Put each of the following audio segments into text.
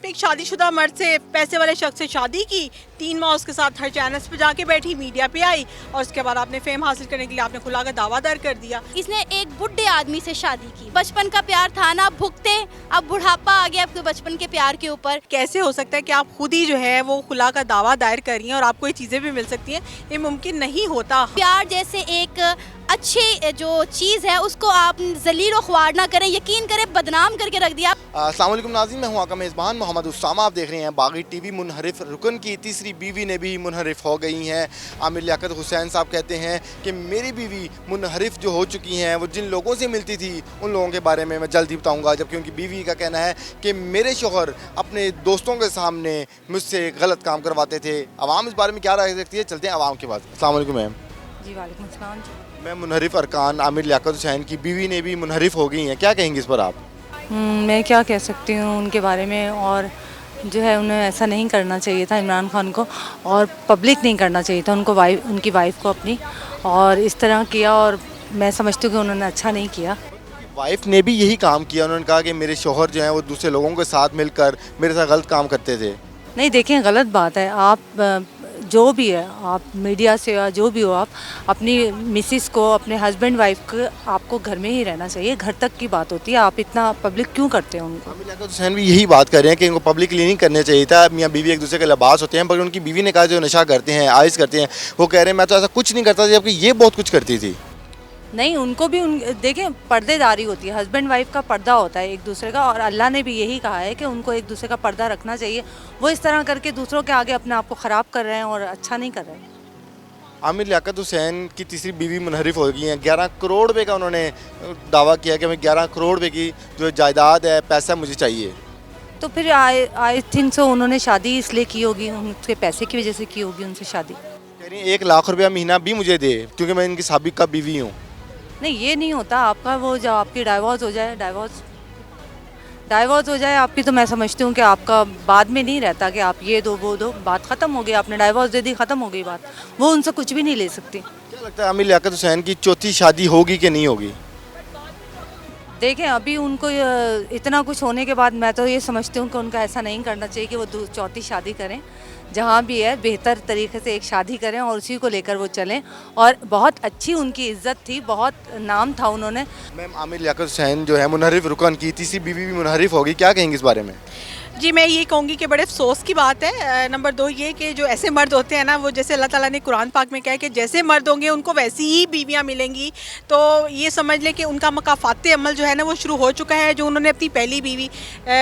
एक शादीशुदा मर्द से, पैसे वाले शख्स से शादी की, 3 माह उसके साथ हर चैनल्स पे जाके बैठी, मीडिया पे आई और उसके बाद आपने फेम हासिल करने के लिए आपने खुला का दावा दर कर दिया। इसने एक बुढ़े आदमी से शादी की। बचपन का प्यार था ना, भुगते, अब बुढ़ापा आ गया आपके बचपन के प्यार के ऊपर। कैसे हो सकता है कि आप खुद ही जो है वो खुला का दावा दायर कर रही हैं और आपको ये चीज़ें भी मिल सकती हैं? ये मुमकिन नहीं होता। प्यार जैसे एक अच्छी जो चीज़ है उसको आप जलील और ख्वार ना करें, यकीन करें बदनाम करके रख दिया। अस्सलाम वालेकुम नाज़रीन, मैं हूं आपका मेज़बान मोहम्मद उसामा। आप देख रहे हैं बागी टीवी। मुनहरिफ रुकन की तीसरी बीवी ने भी मुनहरिफ हो गई हैं। आमिर लियाकत हुसैन साहब कहते हैं कि मेरी बीवी मुनहरिफ जो हो चुकी हैं, वो जिन लोगों से मिलती थी उन लोगों के बारे में मैं जल्द ही बताऊँगा। जबकि उनकी बीवी का कहना है कि मेरे शौहर अपने दोस्तों के सामने मुझसे गलत काम करवाते थे। आवाम इस बारे में क्या राय रखती है, चलते हैं आवाम के पास। अस्सलाम वालेकुम मैम। जी वालेकुम सलाम। मैं मुनहरिफ अरकान आमिर लियाकत हुसैन की बीवी ने भी मुनहरिफ हो गई हैं, क्या कहेंगे इस पर आप? मैं क्या कह सकती हूँ उनके बारे में, और जो है उन्हें ऐसा नहीं करना चाहिए था इमरान खान को, और पब्लिक नहीं करना चाहिए था उनको, उनकी वाइफ को अपनी, और इस तरह किया। और मैं समझती हूँ कि उन्होंने अच्छा नहीं किया। वाइफ ने भी यही काम किया, उन्होंने कहा कि मेरे शौहर जो हैं वो दूसरे लोगों के साथ मिलकर मेरे साथ गलत काम करते थे। नहीं, देखें, गलत बात है। आप जो भी है, आप मीडिया से या जो भी हो, आप अपनी मिसिस को, अपने हस्बैंड वाइफ को, आपको घर में ही रहना चाहिए। घर तक की बात होती है, आप इतना पब्लिक क्यों करते हैं उनको? आमिर लियाकत हुसैन भी यही बात कर रहे हैं कि इनको पब्लिकली नहीं करना चाहिए था। मियाँ बीवी एक दूसरे के लिबास होते हैं, मगर उनकी बीवी ने कहा जो नशा करते हैं, आइस करते हैं, वो कह रहे हैं मैं तो ऐसा कुछ नहीं करता था, जबकि ये बहुत कुछ करती थी। नहीं, उनको भी देखें, पर्देदारी होती है, हस्बैंड वाइफ का पर्दा होता है एक दूसरे का, और अल्लाह ने भी यही कहा है कि उनको एक दूसरे का पर्दा रखना चाहिए। वो इस तरह करके दूसरों के आगे अपने आप को ख़राब कर रहे हैं और अच्छा नहीं कर रहे हैं। आमिर लियाकत हुसैन की तीसरी बीवी मुनहरिफ हो गई हैं। 11 करोड़ रुपये का उन्होंने दावा किया कि मैं 11 करोड़ रुपये की जो जायदाद है, पैसा मुझे चाहिए। तो फिर आई थिंक सो उन्होंने शादी इसलिए की होगी, उनके पैसे की वजह से की होगी उनसे शादी। कह रही हैं 1 लाख रुपया महीना भी मुझे दे, क्योंकि मैं इनकी साबिका बीवी हूँ। नहीं, ये नहीं होता। आपका वो जब आपकी डाइवोर्स हो जाए आपकी, तो मैं समझती हूँ कि आपका बाद में नहीं रहता कि आप ये दो वो दो, बात ख़त्म हो गई, आपने डाइवोर्स दे दी, ख़त्म हो गई बात। वो उनसे कुछ भी नहीं ले सकती। क्या लगता है आमिर लियाकत हुसैन की चौथी शादी होगी कि नहीं होगी? देखें, अभी उनको इतना कुछ होने के बाद मैं तो ये समझती हूँ कि उनका ऐसा नहीं करना चाहिए कि वो चौथी शादी करें। जहाँ भी है बेहतर तरीके से एक शादी करें और उसी को लेकर वो चलें। और बहुत अच्छी उनकी इज्जत थी, बहुत नाम था उन्होंने। मैम, आमिर लियाकत हुसैन जो है मुनहरिफ रुकन की तीसरी बीवी भी मुनहरिफ होगी, क्या कहेंगे इस बारे में? जी, मैं ये कहूँगी कि बड़े अफसोस की बात है। नंबर 2 ये कि जो ऐसे मर्द होते हैं ना, वो जैसे अल्लाह ताला ने कुरान पाक में कहा है कि जैसे मर्द होंगे उनको वैसी ही बीवियाँ मिलेंगी। तो ये समझ लें कि उनका मकाफ़ात अमल जो है ना वो शुरू हो चुका है। जो उन्होंने अपनी पहली बीवी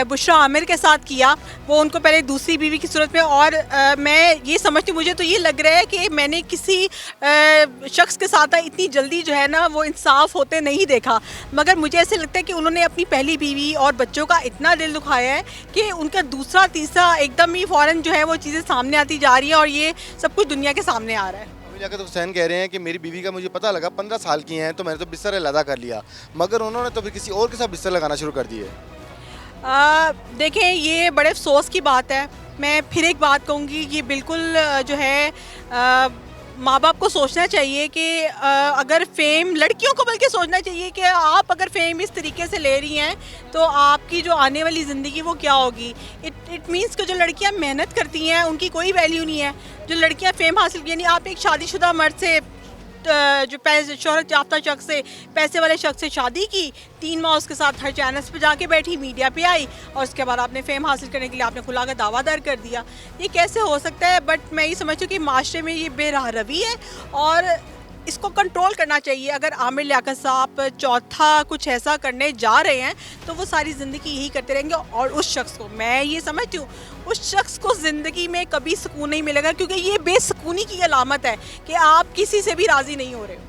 बुशरा आमिर के साथ किया, वो उनको पहले दूसरी बीवी की सूरत में, और मैं ये समझती हूँ, मुझे तो ये लग रहा है कि मैंने किसी शख्स के साथ इतनी जल्दी जो है ना वो इंसाफ होते नहीं देखा। मगर मुझे ऐसे लगता है कि उन्होंने अपनी पहली बीवी और बच्चों का इतना दिल दुखाया है कि उनका दूसरा तीसरा एकदम ही फ़ौरन जो है वो चीज़ें सामने आती जा रही हैं, और ये सब कुछ दुनिया के सामने आ रहा है। आमिर लियाकत हुसैन कह रहे हैं कि मेरी बीवी का मुझे पता लगा 15 साल की हैं, तो मैंने तो बिस्तर अलग कर लिया, मगर उन्होंने तो फिर किसी और के साथ बिस्तर लगाना शुरू कर दिए। देखें, ये बड़े अफसोस की बात है। मैं फिर एक बात कहूँगी, ये बिल्कुल जो है माँ बाप को सोचना चाहिए कि अगर फ़ेम, लड़कियों को बल्कि सोचना चाहिए कि आप अगर फ़ेम इस तरीके से ले रही हैं तो आपकी जो आने वाली ज़िंदगी वो क्या होगी। इट मीन्स कि जो लड़कियां मेहनत करती हैं उनकी कोई वैल्यू नहीं है। जो लड़कियां फ़ेम हासिल, यानी आप एक शादीशुदा मर्द से, जो पैसे शोहरत याफ्ता शख्स से, पैसे वाले शख्स से शादी की, 3 माह उसके साथ हर चैनल्स पे जाके बैठी, मीडिया पे आई और उसके बाद आपने फेम हासिल करने के लिए आपने खुला का दावा दर कर दिया। ये कैसे हो सकता है? बट मैं ये समझती हूँ कि माशरे में ये बेरहरवी है और इसको कंट्रोल करना चाहिए। अगर आमिर लियाकत साहब चौथा कुछ ऐसा करने जा रहे हैं तो वो सारी ज़िंदगी यही करते रहेंगे, और उस शख्स को, मैं ये समझती हूँ, उस शख्स को ज़िंदगी में कभी सुकून नहीं मिलेगा, क्योंकि ये बेसुकूनी की अलामत है कि आप किसी से भी राज़ी नहीं हो रहे हो।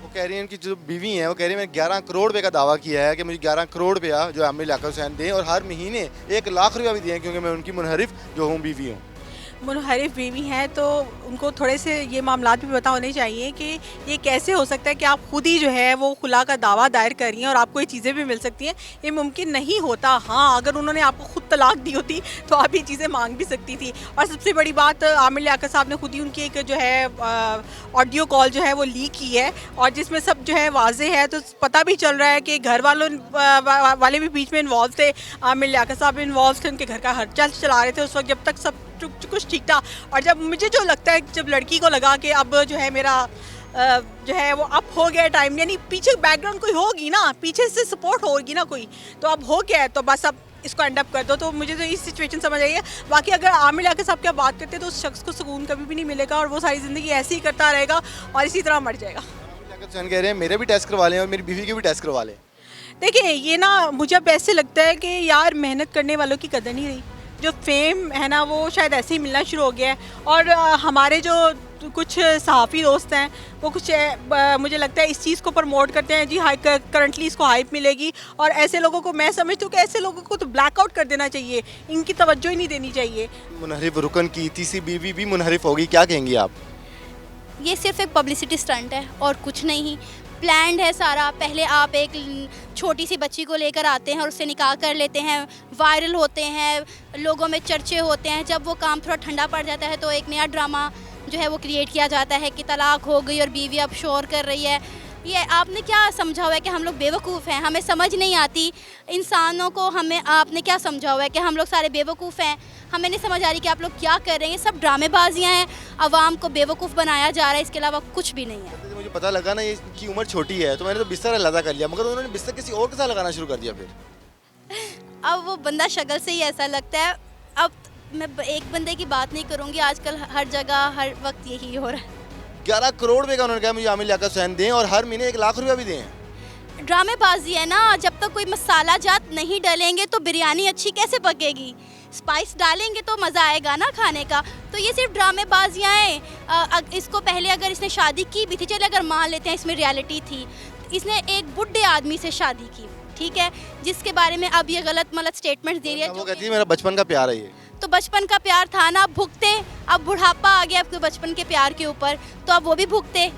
वो कह रही हैं उनकी जो बीवी हैं, वो कह रही है मैं 11 करोड़ रुपये का दावा किया है कि मुझे 11 करोड़ रुपया जो आमिर लियाकत हुसैन दें, और हर महीने 1 लाख रुपया भी दिए, क्योंकि मैं उनकी मुनहरिफ जो हूँ बीवी हूँ। मुनहरिफ बीवी हैं तो उनको थोड़े से ये मामलात भी पता होने चाहिए कि ये कैसे हो सकता है कि आप खुद ही जो है वो खुला का दावा दायर कर रही हैं और आपको ये चीज़ें भी मिल सकती हैं। ये मुमकिन नहीं होता। हाँ, अगर उन्होंने आपको खुद तलाक दी होती तो आप ये चीज़ें मांग भी सकती थी। और सबसे बड़ी बात, आमिर लियाकत साहब ने खुद ही उनकी एक जो है ऑडियो कॉल जो है वो लीक की है और जिसमें सब जो है वाजे है, तो पता भी चल रहा है कि घर वालों वाले भी बीच में इन्वॉल्व थे। आमिर लियाकत साहब इन्वॉल्व थे, उनके घर का खर्चा चला रहे थे उस वक्त जब तक सब कुछ ठीक था। और जब मुझे जो लगता है, जब लड़की को लगा कि अब जो है मेरा जो है वो अप हो गया टाइम, यानी पीछे बैकग्राउंड कोई होगी ना, पीछे से सपोर्ट होगी ना कोई, तो अब हो गया है तो बस अब इसको एंड अप कर दो। तो मुझे तो इस सिचुएशन समझ आई है। बाकी अगर आमिर लियाकत साहब क्या बात करते हैं तो उस शख्स को सुकून कभी भी नहीं मिलेगा और वो सारी ज़िंदगी ऐसे ही करता रहेगा और इसी तरह मर जाएगा। कह रहे हैं मेरे भी टेस्ट करवा लें और मेरी बीवी के भी टेस्ट करवा लें। देखिए, ये ना मुझे अब ऐसे लगता है कि यार मेहनत करने वालों की कदर नहीं रही। जो फेम है ना वो शायद ऐसे ही मिलना शुरू हो गया है। और हमारे जो कुछ सहाफ़ी दोस्त हैं वो कुछ मुझे लगता है इस चीज़ को प्रमोट करते हैं, जी हाई करंटली इसको हाइप मिलेगी। और ऐसे लोगों को मैं समझती हूँ कि ऐसे लोगों को तो ब्लैकआउट कर देना चाहिए, इनकी तवज्जो ही नहीं देनी चाहिए। मुनहरिफ रुकन की तीसरी बीवी भी मुनहरिफ होगी, क्या कहेंगी आप? ये सिर्फ एक पब्लिसिटी स्टंट है और कुछ नहीं। प्लान्ड है सारा। पहले आप एक छोटी सी बच्ची को लेकर आते हैं और उससे निकाह कर लेते हैं, वायरल होते हैं, लोगों में चर्चे होते हैं। जब वो काम थोड़ा ठंडा पड़ जाता है तो एक नया ड्रामा जो है वो क्रिएट किया जाता है कि तलाक हो गई और बीवी अब शोर कर रही है। ये आपने क्या समझा हुआ है कि हम लोग बेवकूफ़ हैं, हमें समझ नहीं आती इंसानों को। हमें आपने क्या समझा हुआ है कि हम लोग सारे बेवकूफ़ हैं? हमें नहीं समझ आ रही कि आप लोग क्या कर रहे हैं। ये सब ड्रामेबाजियाँ हैं, आवाम को बेवकूफ़ बनाया जा रहा है, इसके अलावा कुछ भी नहीं है। मुझे पता लगा ना इसकी उम्र छोटी है तो मैंने तो बिस्तर अलग कर लिया, मगर उन्होंने बिस्तर किसी और के साथ लगाना शुरू कर दिया। फिर अब वो बंदा शक्ल से ही ऐसा लगता है। अब मैं एक बंदे की बात नहीं करूँगी, आजकल हर जगह हर वक्त यही हो रहा है। 11 करोड़ रुपए का उन्होंने कहा मुझे आमिर लियाकत हुसैन दें और हर महीने 1 लाख रुपया भी दें। ड्रामेबाजी है ना। जब तक कोई मसाला जात नहीं डालेंगे तो बिरयानी अच्छी कैसे पकेगी? स्पाइस डालेंगे तो मज़ा आएगा ना खाने का। तो ये सिर्फ ड्रामेबाजियाँ हैं। इसको पहले अगर इसने शादी की भी थी, चले अगर मान लेते हैं इसमें रियलिटी थी, इसने एक बुढ़े आदमी से शादी की, ठीक है, जिसके बारे में अब ये गलत मतलब स्टेटमेंट दे रही है। वो कहती है मेरा बचपन का प्यार है ये। तो बचपन का प्यार था ना, अब भुगते। अब बुढ़ापा आ गया आपके बचपन के प्यार के ऊपर, तो अब वो भी भुगते।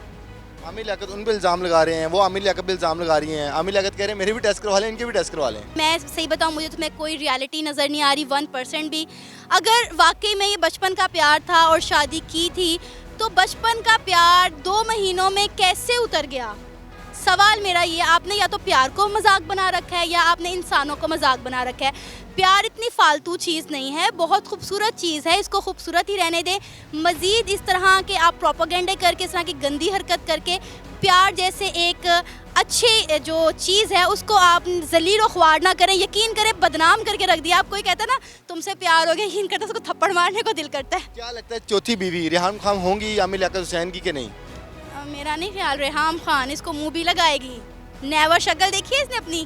आमिर लियाकत उन पे इल्ज़ाम लगा रहे हैं, वो आमिर लियाकत पे इल्ज़ाम लगा रही हैं। आमिर लियाकत कह रहे हैं मेरे भी टेस्ट करवा लें, इनके भी टेस्ट करवा लें। मैं सही बताऊं, मुझे तुम्हें कोई रियलिटी नज़र नहीं आ रही 1% भी। अगर वाकई में ये बचपन का प्यार था और शादी की थी तो बचपन का प्यार 2 महीनों में कैसे उतर गया? सवाल मेरा ये, आपने या तो प्यार को मजाक बना रखा है या आपने इंसानों को मजाक बना रखा है। प्यार इतनी फालतू चीज़ नहीं है, बहुत खूबसूरत चीज़ है, इसको खूबसूरत ही रहने दें। मज़ीद इस तरह के आप प्रोपेगेंडे करके, इस तरह की गंदी हरकत करके प्यार जैसे एक अच्छी जो चीज़ है उसको आप जलील व ख्वार ना करें। यकीन करें, बदनाम करके रख दिया। आप कोई कहता है ना तुमसे प्यार हो गया, यकीन करता है उसको थप्पड़ मारने को दिल करता है। क्या लगता है चौथी बीवी रेहान खान होंगी आमिर लियाकत हुसैन की कि नहीं? मेरा नहीं ख्याल रेहान खान इसको मुँह भी लगाएगी। नेवर शक्ल देखी है इसने अपनी।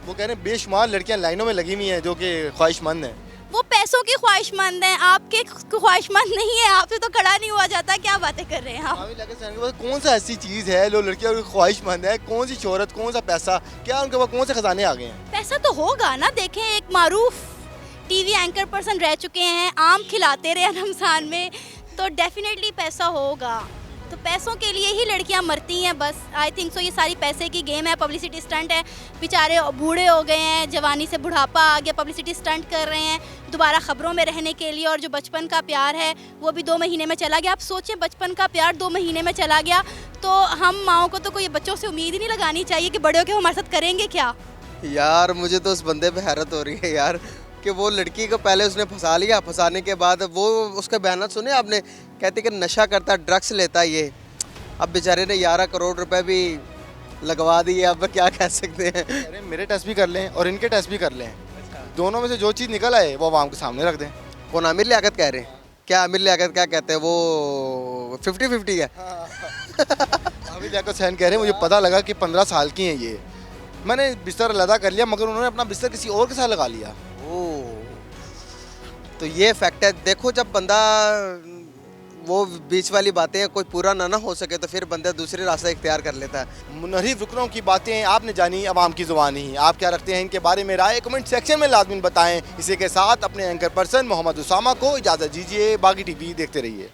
वो कह रहे हैं बेशुमार लड़कियां लाइनों में लगी हुई हैं जो कि ख्वाहिशमंद हैं। वो पैसों की ख्वाहिशमंद हैं, आपके ख्वाहिशमंद नहीं है। आपसे तो खड़ा नहीं हुआ जाता। क्या बातें कर रहे हैं आप? आमिर लियाकत हुसैन के पास कौन सा ऐसी चीज़ है जो लड़कियां ख्वाहिशमंद है? कौन सी शोहरत, कौन सा पैसा, क्या उनके पास कौन से खजाने आ गए हैं? पैसा तो होगा ना। देखें, एक मारूफ टीवी एंकर पर्सन रह चुके हैं, आम खिलाते रहे रमज़ान में, तो डेफिनेटली पैसा होगा। तो पैसों के लिए ही लड़कियां मरती हैं बस। आई थिंक सो ये सारी पैसे की गेम है, पब्लिसिटी स्टंट है। बेचारे बूढ़े हो गए हैं, जवानी से बुढ़ापा आ गया, पब्लिसिटी स्टंट कर रहे हैं दोबारा ख़बरों में रहने के लिए। और जो बचपन का प्यार है वो भी 2 महीने में चला गया। आप सोचें, बचपन का प्यार 2 महीने में चला गया तो हम माओं को तो कोई बच्चों से उम्मीद ही नहीं लगानी चाहिए कि बड़े होकर वो हमारे साथ करेंगे क्या। यार मुझे तो उस बंदे पे हैरत हो रही है यार कि वो लड़की को पहले उसने फंसा लिया, फंसाने के बाद वो उसके बयान सुने आपने, कहते कि नशा करता, ड्रग्स लेता ये। अब बेचारे ने 11 करोड़ रुपए भी लगवा दिए, अब क्या कह सकते हैं। अरे मेरे टेस्ट भी कर लें और इनके टेस्ट भी कर लें, दोनों में से जो चीज़ निकल आए वो आवाम के सामने रख दें। कौन आमिर लियाकत कह रहे हैं? क्या आमिर लियाकत क्या कहते हैं वो 50-50 है? आमिर लियाकत हुसैन कह रहे हैं मुझे पता लगा कि 15 साल की हैं ये, मैंने बिस्तर अलहदा कर लिया मगर उन्होंने अपना बिस्तर किसी और के साथ लगा लिया। ओ, तो ये फैक्ट है। देखो, जब बंदा वो बीच वाली बातें हैं, कोई पूरा ना हो सके तो फिर बंदा दूसरे रास्ता इख्तियार कर लेता है। मुनहरिफ रुकनों की बातें आपने जानी अवाम की ज़ुबान ही। आप क्या रखते हैं इनके बारे में राय कमेंट सेक्शन में लाजमी बताएं। इसी के साथ अपने एंकर पर्सन मोहम्मद उसामा को इजाज़त दीजिए। बागी टीवी देखते रहिए।